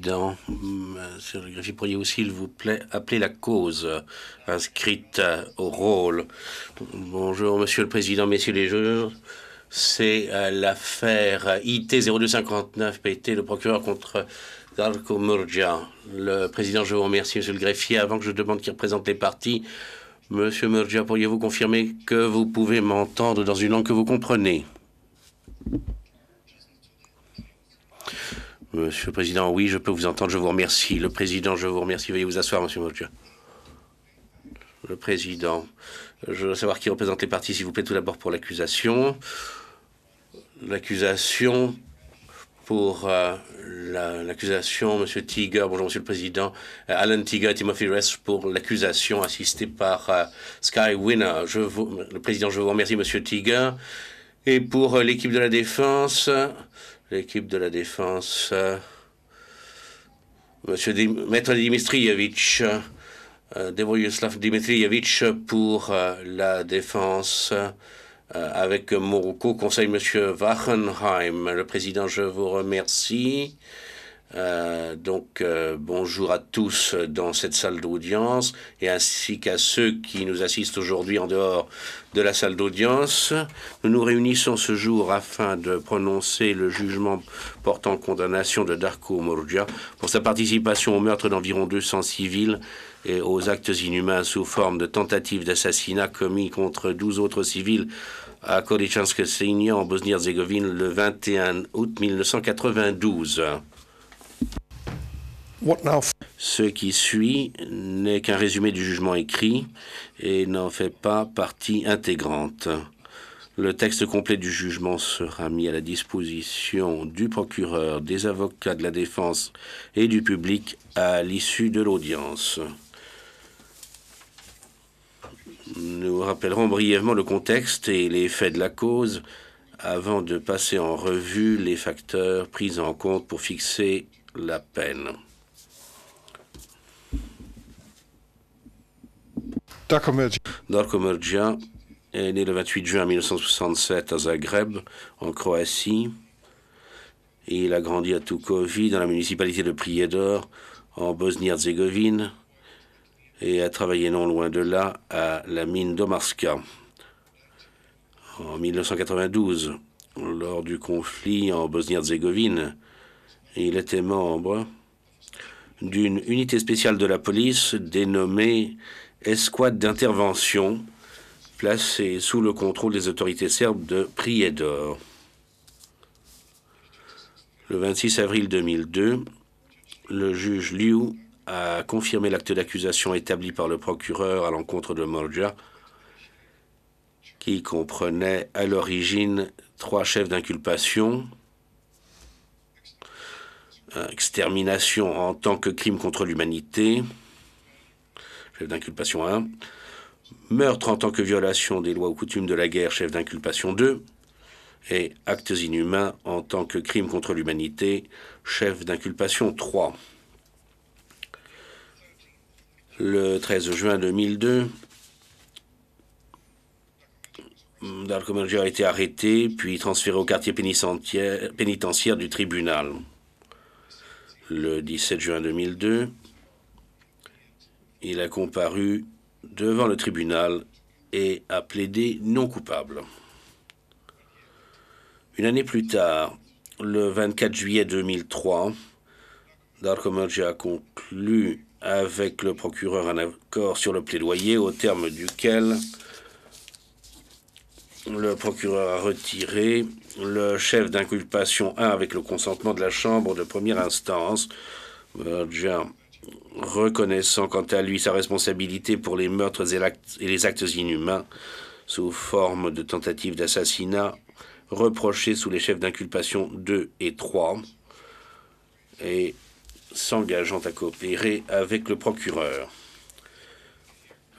Monsieur le greffier, pourriez-vous, s'il vous plaît, appeler la cause inscrite au rôle? Bonjour, Monsieur le Président, Messieurs les juges. C'est l'affaire IT 0259 PT, le procureur contre Darko Murgia. Le Président, je vous remercie, Monsieur le greffier. Avant que je demande qui représente les parties, Monsieur Murgia, pourriez-vous confirmer que vous pouvez m'entendre dans une langue que vous comprenez? Monsieur le Président, oui, je peux vous entendre, je vous remercie. Le Président, je vous remercie. Veuillez vous asseoir, Monsieur Murgia. Le Président, je veux savoir qui représente les parties, s'il vous plaît, tout d'abord pour l'accusation. L'accusation pour l'accusation, Monsieur Tiger, bonjour Monsieur le Président, Alan Tiger et Timothy Rest pour l'accusation assistée par Sky Winner. Le Président, je vous remercie Monsieur Tiger. Et pour l'équipe de la défense, Monsieur Maître Dimitrievitch, Devoyoslav Dimitrievitch pour la défense. Avec mon co-conseil, Monsieur Wachenheim. Le Président, je vous remercie. Bonjour à tous dans cette salle d'audience et ainsi qu'à ceux qui nous assistent aujourd'hui en dehors de la salle d'audience. Nous nous réunissons ce jour afin de prononcer le jugement portant condamnation de Darko Murgia pour sa participation au meurtre d'environ 200 civils et aux actes inhumains sous forme de tentative d'assassinat commis contre 12 autres civils à Kodičanske Srinje en Bosnie-Herzégovine le 21 août 1992. Ce qui suit n'est qu'un résumé du jugement écrit et n'en fait pas partie intégrante. Le texte complet du jugement sera mis à la disposition du procureur, des avocats de la défense et du public à l'issue de l'audience. Nous rappellerons brièvement le contexte et les faits de la cause avant de passer en revue les facteurs pris en compte pour fixer la peine. Darko Murgia est né le 28 juin 1967 à Zagreb, en Croatie. Il a grandi à Tukovi, dans la municipalité de Prijedor, en Bosnie-Herzégovine, et a travaillé non loin de là à la mine d'Omarska. En 1992, lors du conflit en Bosnie-Herzégovine, il était membre d'une unité spéciale de la police dénommée Escouade d'intervention, placée sous le contrôle des autorités serbes de Prijedor. Le 26 avril 2002, le juge Liu a confirmé l'acte d'accusation établi par le procureur à l'encontre de Murgia, qui comprenait à l'origine 3 chefs d'inculpation: extermination en tant que crime contre l'humanité, chef d'inculpation 1, meurtre en tant que violation des lois ou coutumes de la guerre, chef d'inculpation 2, et actes inhumains en tant que crime contre l'humanité, chef d'inculpation 3. Le 13 juin 2002, Darko Murgia a été arrêté, puis transféré au quartier pénitentiaire du tribunal. Le 17 juin 2002, il a comparu devant le tribunal et a plaidé non coupable. Une année plus tard, le 24 juillet 2003, Darko Murgia a conclu avec le procureur un accord sur le plaidoyer au terme duquel le procureur a retiré le chef d'inculpation 1 avec le consentement de la chambre de première instance, Murgia reconnaissant quant à lui sa responsabilité pour les meurtres et les actes inhumains sous forme de tentative d'assassinat reprochés sous les chefs d'inculpation 2 et 3 et s'engageant à coopérer avec le procureur.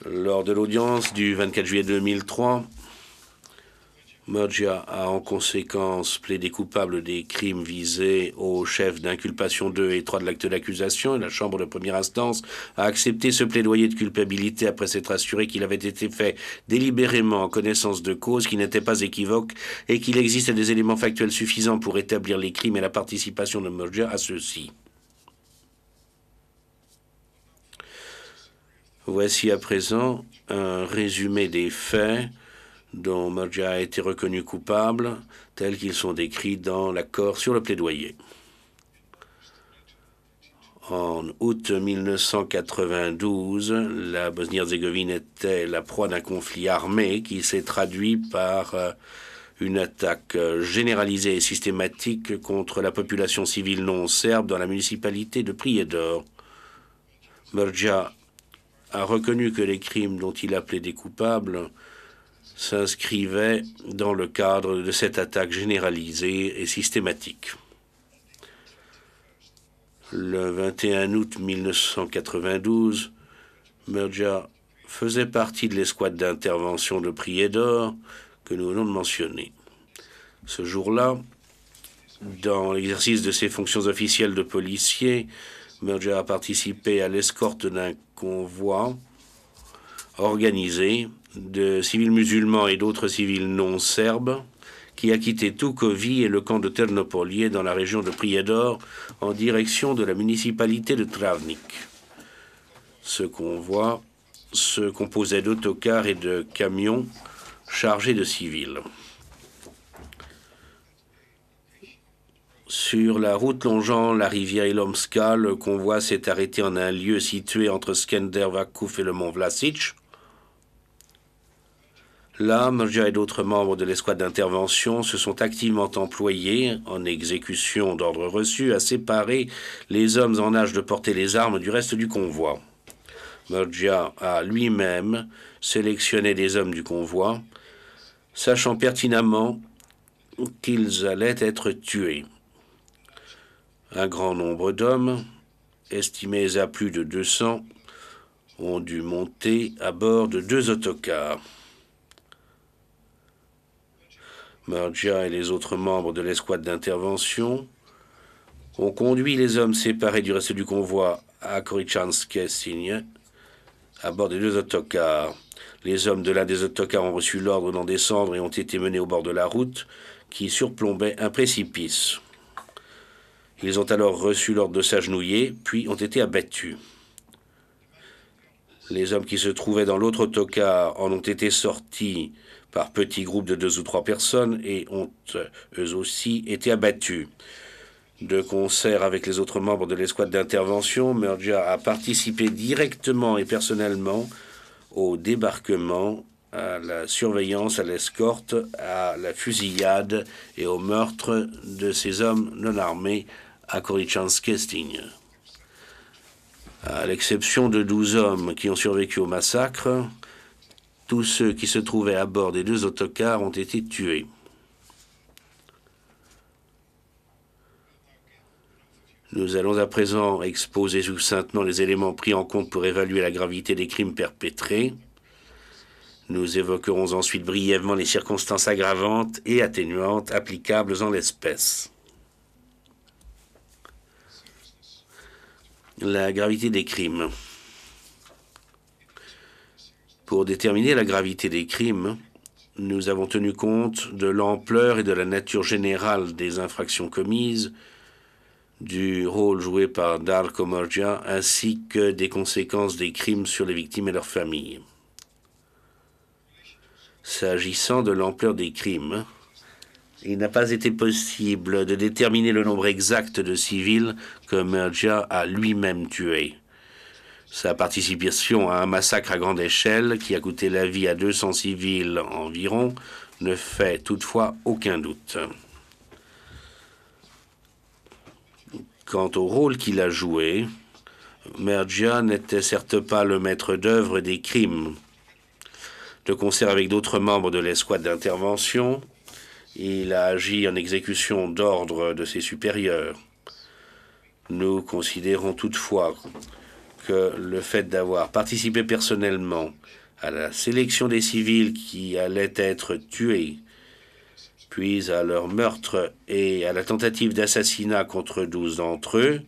Lors de l'audience du 24 juillet 2003, Murgia a en conséquence plaidé coupable des crimes visés aux chefs d'inculpation 2 et 3 de l'acte d'accusation, et la Chambre de première instance a accepté ce plaidoyer de culpabilité après s'être assuré qu'il avait été fait délibérément en connaissance de cause, qui n'était pas équivoque et qu'il existait des éléments factuels suffisants pour établir les crimes et la participation de Murgia à ceux-ci. Voici à présent un résumé des faits dont Murgia a été reconnu coupable, tels qu'ils sont décrits dans l'accord sur le plaidoyer. En août 1992, la Bosnie-Herzégovine était la proie d'un conflit armé qui s'est traduit par une attaque généralisée et systématique contre la population civile non serbe dans la municipalité de Prijedor. Murgia a reconnu que les crimes dont il a plaidé coupable s'inscrivaient dans le cadre de cette attaque généralisée et systématique. Le 21 août 1992, Murgia faisait partie de l'escouade d'intervention de Prijedor que nous venons de mentionner. Ce jour-là, dans l'exercice de ses fonctions officielles de policier, Murgia a participé à l'escorte d'un convoi organisé de civils musulmans et d'autres civils non serbes qui a quitté Tukovi et le camp de Ternopolje dans la région de Prijedor en direction de la municipalité de Travnik. Ce convoi se composait d'autocars et de camions chargés de civils. Sur la route longeant la rivière Ilomska, le convoi s'est arrêté en un lieu situé entre Skendervakouf et le mont Vlasic. Là, Murgia et d'autres membres de l'escouade d'intervention se sont activement employés, en exécution d'ordres reçus, à séparer les hommes en âge de porter les armes du reste du convoi. Murgia a lui-même sélectionné des hommes du convoi, sachant pertinemment qu'ils allaient être tués. Un grand nombre d'hommes, estimés à plus de 200, ont dû monter à bord de 2 autocars. Murgia et les autres membres de l'escouade d'intervention ont conduit les hommes séparés du reste du convoi à Korichanske-Signe à bord des 2 autocars. Les hommes de l'un des autocars ont reçu l'ordre d'en descendre et ont été menés au bord de la route qui surplombait un précipice. Ils ont alors reçu l'ordre de s'agenouiller, puis ont été abattus. Les hommes qui se trouvaient dans l'autre autocar en ont été sortis par petits groupes de 2 ou 3 personnes et ont, eux aussi, été abattus. De concert avec les autres membres de l'escouade d'intervention, Murgia a participé directement et personnellement au débarquement, à la surveillance, à l'escorte, à la fusillade et au meurtre de ces hommes non armés à Korichanske-Signe. À l'exception de 12 hommes qui ont survécu au massacre, tous ceux qui se trouvaient à bord des 2 autocars ont été tués. Nous allons à présent exposer succinctement les éléments pris en compte pour évaluer la gravité des crimes perpétrés. Nous évoquerons ensuite brièvement les circonstances aggravantes et atténuantes applicables en l'espèce. La gravité des crimes. Pour déterminer la gravité des crimes, nous avons tenu compte de l'ampleur et de la nature générale des infractions commises, du rôle joué par Darko Murgia, ainsi que des conséquences des crimes sur les victimes et leurs familles. S'agissant de l'ampleur des crimes, il n'a pas été possible de déterminer le nombre exact de civils que Murgia a lui-même tués. Sa participation à un massacre à grande échelle qui a coûté la vie à 200 civils environ ne fait toutefois aucun doute. Quant au rôle qu'il a joué, Murgia n'était certes pas le maître d'œuvre des crimes. De concert avec d'autres membres de l'escouade d'intervention, il a agi en exécution d'ordre de ses supérieurs. Nous considérons toutefois que le fait d'avoir participé personnellement à la sélection des civils qui allaient être tués, puis à leur meurtre et à la tentative d'assassinat contre 12 d'entre eux,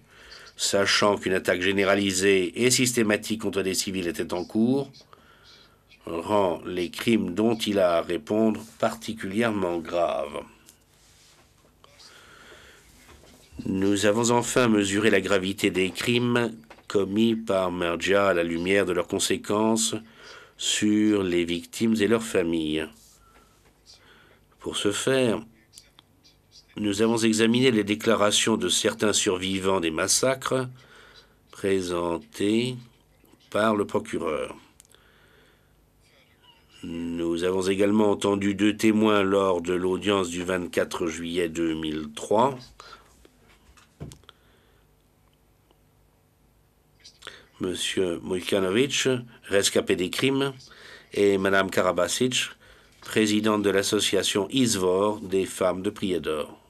sachant qu'une attaque généralisée et systématique contre des civils était en cours, rend les crimes dont il a à répondre particulièrement graves. Nous avons enfin mesuré la gravité des crimes commis par Merdja à la lumière de leurs conséquences sur les victimes et leurs familles. Pour ce faire, nous avons examiné les déclarations de certains survivants des massacres présentées par le procureur. Nous avons également entendu 2 témoins lors de l'audience du 24 juillet 2003. Monsieur Mujkanovic, rescapé des crimes, et Madame Karabasic, présidente de l'association Izvor des femmes de Prijedor.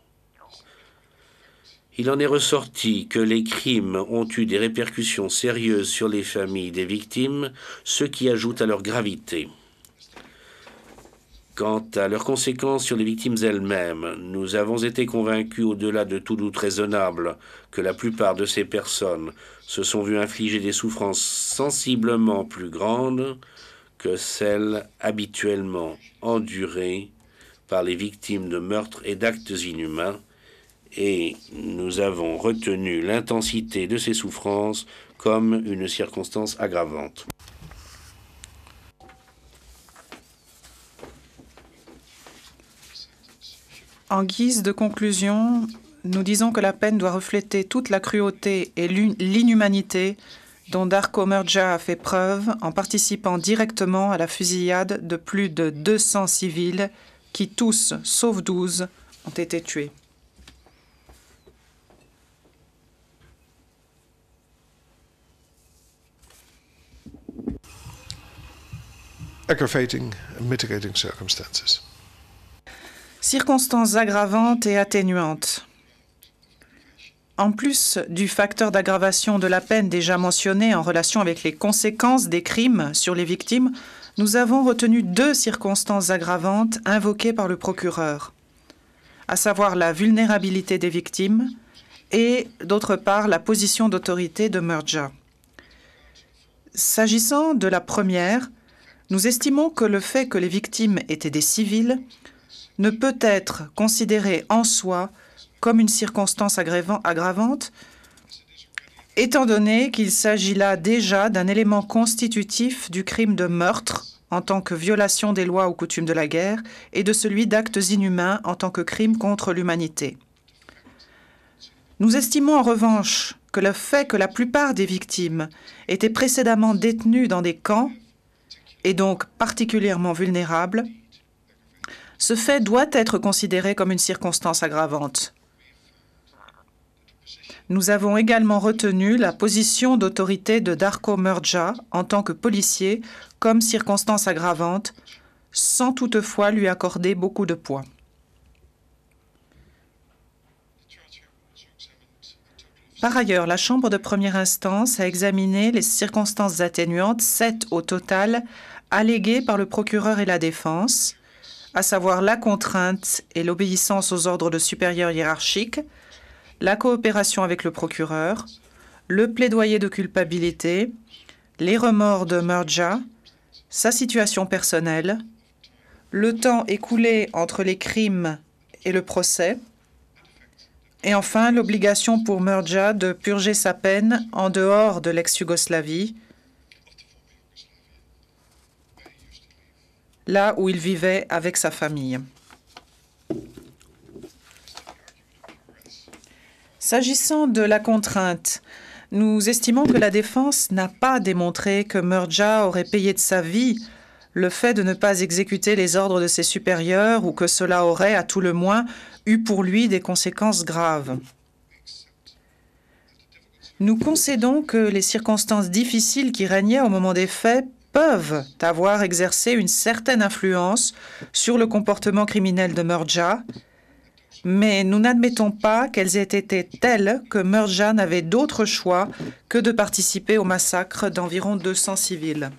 Il en est ressorti que les crimes ont eu des répercussions sérieuses sur les familles des victimes, ce qui ajoute à leur gravité. Quant à leurs conséquences sur les victimes elles-mêmes, nous avons été convaincus au-delà de tout doute raisonnable que la plupart de ces personnes se sont vues infliger des souffrances sensiblement plus grandes que celles habituellement endurées par les victimes de meurtres et d'actes inhumains, et nous avons retenu l'intensité de ces souffrances comme une circonstance aggravante. En guise de conclusion, nous disons que la peine doit refléter toute la cruauté et l'inhumanité dont Darko Merdja a fait preuve en participant directement à la fusillade de plus de 200 civils qui tous, sauf 12, ont été tués. Aggravating and mitigating circumstances. Circonstances aggravantes et atténuantes. En plus du facteur d'aggravation de la peine déjà mentionné en relation avec les conséquences des crimes sur les victimes, nous avons retenu 2 circonstances aggravantes invoquées par le procureur, à savoir la vulnérabilité des victimes et, d'autre part, la position d'autorité de Merdja. S'agissant de la première, nous estimons que le fait que les victimes étaient des civils ne peut être considéré en soi comme une circonstance aggravante, étant donné qu'il s'agit là déjà d'un élément constitutif du crime de meurtre en tant que violation des lois ou coutumes de la guerre et de celui d'actes inhumains en tant que crime contre l'humanité. Nous estimons en revanche que le fait que la plupart des victimes étaient précédemment détenues dans des camps et donc particulièrement vulnérables, ce fait doit être considéré comme une circonstance aggravante. Nous avons également retenu la position d'autorité de Darko Merdja en tant que policier comme circonstance aggravante, sans toutefois lui accorder beaucoup de poids. Par ailleurs, la Chambre de première instance a examiné les circonstances atténuantes, 7 au total, alléguées par le procureur et la défense, à savoir la contrainte et l'obéissance aux ordres de supérieurs hiérarchiques, la coopération avec le procureur, le plaidoyer de culpabilité, les remords de Merdja, sa situation personnelle, le temps écoulé entre les crimes et le procès, et enfin l'obligation pour Merdja de purger sa peine en dehors de l'ex-Yougoslavie, là où il vivait avec sa famille. S'agissant de la contrainte, nous estimons que la défense n'a pas démontré que Merdja aurait payé de sa vie le fait de ne pas exécuter les ordres de ses supérieurs ou que cela aurait, à tout le moins, eu pour lui des conséquences graves. Nous concédons que les circonstances difficiles qui régnaient au moment des faits peuvent avoir exercé une certaine influence sur le comportement criminel de Merdja, mais nous n'admettons pas qu'elles aient été telles que Merdja n'avait d'autre choix que de participer au massacre d'environ 200 civils.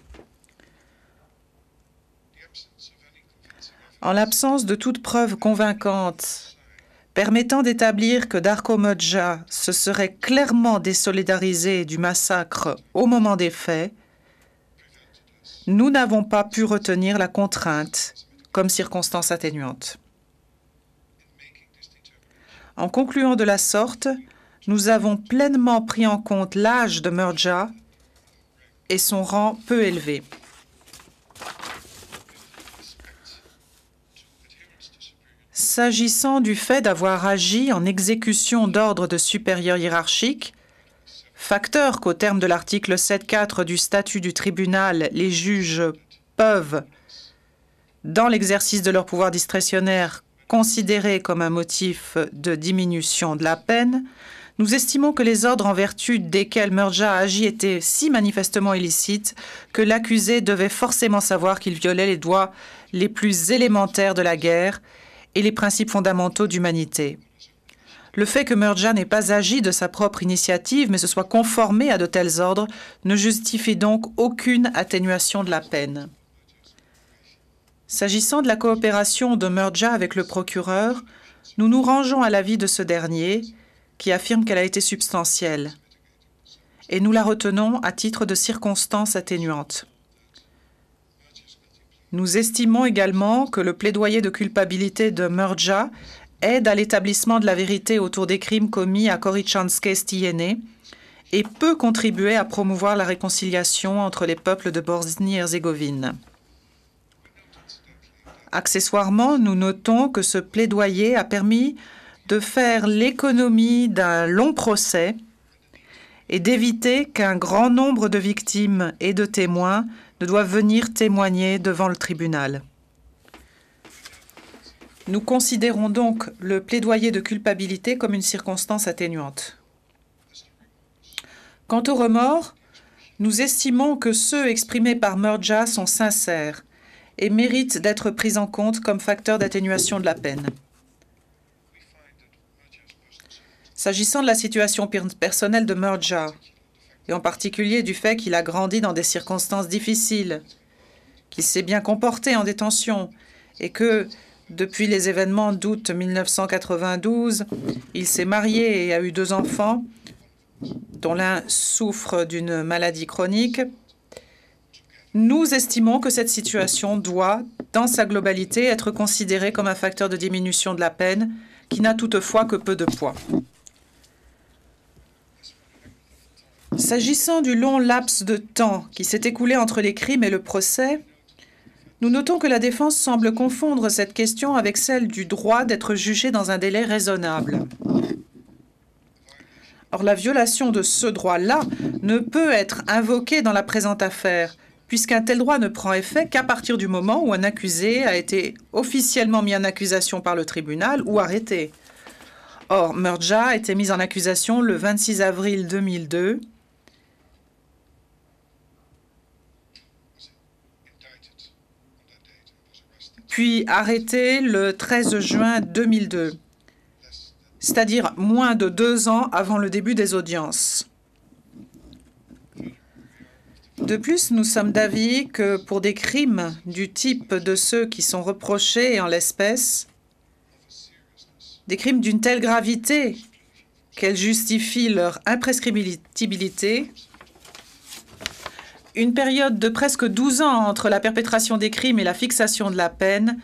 En l'absence de toute preuve convaincante permettant d'établir que Darko Merdja se serait clairement désolidarisé du massacre au moment des faits, nous n'avons pas pu retenir la contrainte comme circonstance atténuante. En concluant de la sorte, nous avons pleinement pris en compte l'âge de Murdja et son rang peu élevé. S'agissant du fait d'avoir agi en exécution d'ordres de supérieurs hiérarchiques, facteur qu'au terme de l'article 7.4 du statut du tribunal, les juges peuvent, dans l'exercice de leur pouvoir discrétionnaire, considérer comme un motif de diminution de la peine, nous estimons que les ordres en vertu desquels Murdja a agi étaient si manifestement illicites que l'accusé devait forcément savoir qu'il violait les droits les plus élémentaires de la guerre et les principes fondamentaux d'humanité. Le fait que Murdja n'ait pas agi de sa propre initiative, mais se soit conformé à de tels ordres, ne justifie donc aucune atténuation de la peine. S'agissant de la coopération de Murdja avec le procureur, nous nous rangeons à l'avis de ce dernier, qui affirme qu'elle a été substantielle, et nous la retenons à titre de circonstance atténuante. Nous estimons également que le plaidoyer de culpabilité de Murdja aide à l'établissement de la vérité autour des crimes commis à Korichanske-Stijene et peut contribuer à promouvoir la réconciliation entre les peuples de Bosnie-Herzégovine. Accessoirement, nous notons que ce plaidoyer a permis de faire l'économie d'un long procès et d'éviter qu'un grand nombre de victimes et de témoins ne doivent venir témoigner devant le tribunal. Nous considérons donc le plaidoyer de culpabilité comme une circonstance atténuante. Quant au remords, nous estimons que ceux exprimés par Murdja sont sincères et méritent d'être pris en compte comme facteur d'atténuation de la peine. S'agissant de la situation personnelle de Murdja, et en particulier du fait qu'il a grandi dans des circonstances difficiles, qu'il s'est bien comporté en détention et que, depuis les événements d'août 1992, il s'est marié et a eu 2 enfants, dont l'un souffre d'une maladie chronique, nous estimons que cette situation doit, dans sa globalité, être considérée comme un facteur de diminution de la peine, qui n'a toutefois que peu de poids. S'agissant du long laps de temps qui s'est écoulé entre les crimes et le procès, nous notons que la défense semble confondre cette question avec celle du droit d'être jugé dans un délai raisonnable. Or, la violation de ce droit-là ne peut être invoquée dans la présente affaire, puisqu'un tel droit ne prend effet qu'à partir du moment où un accusé a été officiellement mis en accusation par le tribunal ou arrêté. Or, Murdja a été mis en accusation le 26 avril 2002, puis arrêté le 13 juin 2002, c'est-à-dire moins de 2 ans avant le début des audiences. De plus, nous sommes d'avis que pour des crimes du type de ceux qui sont reprochés en l'espèce, des crimes d'une telle gravité qu'elles justifient leur imprescriptibilité, une période de presque 12 ans entre la perpétration des crimes et la fixation de la peine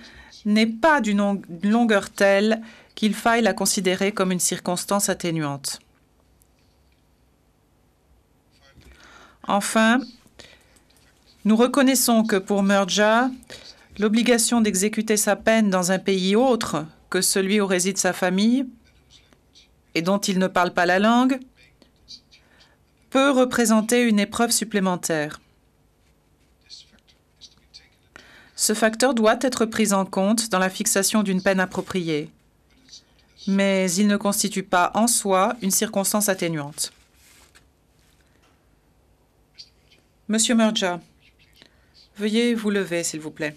n'est pas d'une longueur telle qu'il faille la considérer comme une circonstance atténuante. Enfin, nous reconnaissons que pour Murdja, l'obligation d'exécuter sa peine dans un pays autre que celui où réside sa famille et dont il ne parle pas la langue peut représenter une épreuve supplémentaire. Ce facteur doit être pris en compte dans la fixation d'une peine appropriée, mais il ne constitue pas en soi une circonstance atténuante. Monsieur Murdja, veuillez vous lever, s'il vous plaît.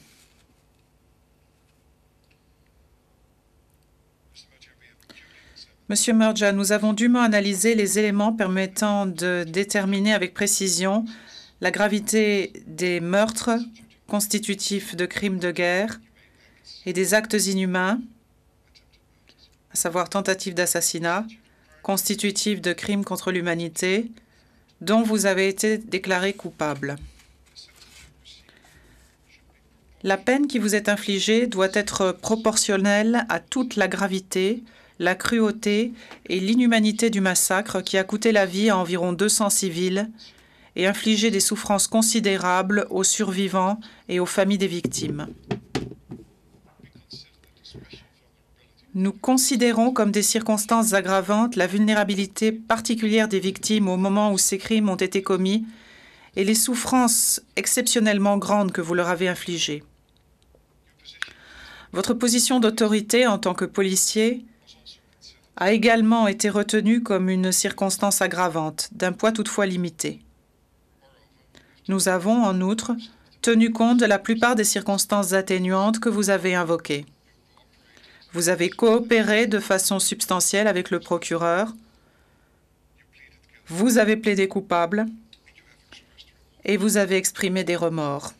Monsieur Murdja, nous avons dûment analysé les éléments permettant de déterminer avec précision la gravité des meurtres constitutifs de crimes de guerre et des actes inhumains, à savoir tentative d'assassinat, constitutifs de crimes contre l'humanité, dont vous avez été déclaré coupable. La peine qui vous est infligée doit être proportionnelle à toute la gravité, la cruauté et l'inhumanité du massacre qui a coûté la vie à environ 200 civils et infligé des souffrances considérables aux survivants et aux familles des victimes. Nous considérons comme des circonstances aggravantes la vulnérabilité particulière des victimes au moment où ces crimes ont été commis et les souffrances exceptionnellement grandes que vous leur avez infligées. Votre position d'autorité en tant que policier a également été retenue comme une circonstance aggravante, d'un poids toutefois limité. Nous avons, en outre, tenu compte de la plupart des circonstances atténuantes que vous avez invoquées. Vous avez coopéré de façon substantielle avec le procureur. Vous avez plaidé coupable et vous avez exprimé des remords.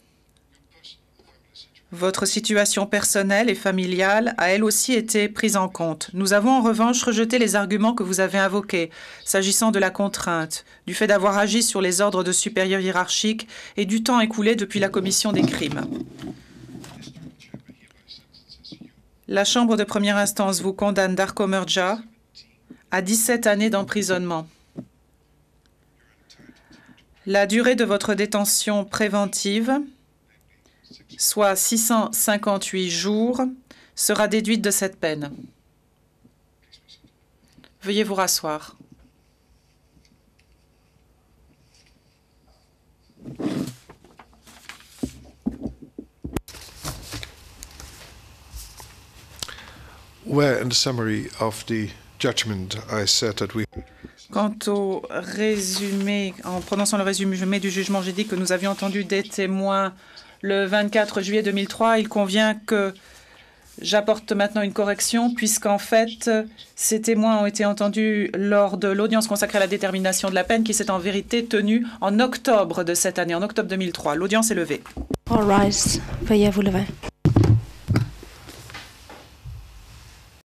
Votre situation personnelle et familiale a elle aussi été prise en compte. Nous avons en revanche rejeté les arguments que vous avez invoqués, s'agissant de la contrainte, du fait d'avoir agi sur les ordres de supérieurs hiérarchiques et du temps écoulé depuis la commission des crimes. La Chambre de première instance vous condamne, Darko Mrja, à 17 années d'emprisonnement. La durée de votre détention préventive, soit 658 jours, sera déduite de cette peine. Veuillez vous rasseoir. Where in the summary of the judgment I said that we... Quant au résumé, en prononçant le résumé du jugement, j'ai dit que nous avions entendu des témoins le 24 juillet 2003. Il convient que j'apporte maintenant une correction, puisqu'en fait, ces témoins ont été entendus lors de l'audience consacrée à la détermination de la peine, qui s'est en vérité tenue en octobre de cette année, en octobre 2003. L'audience est levée. All rise. Veuillez vous lever.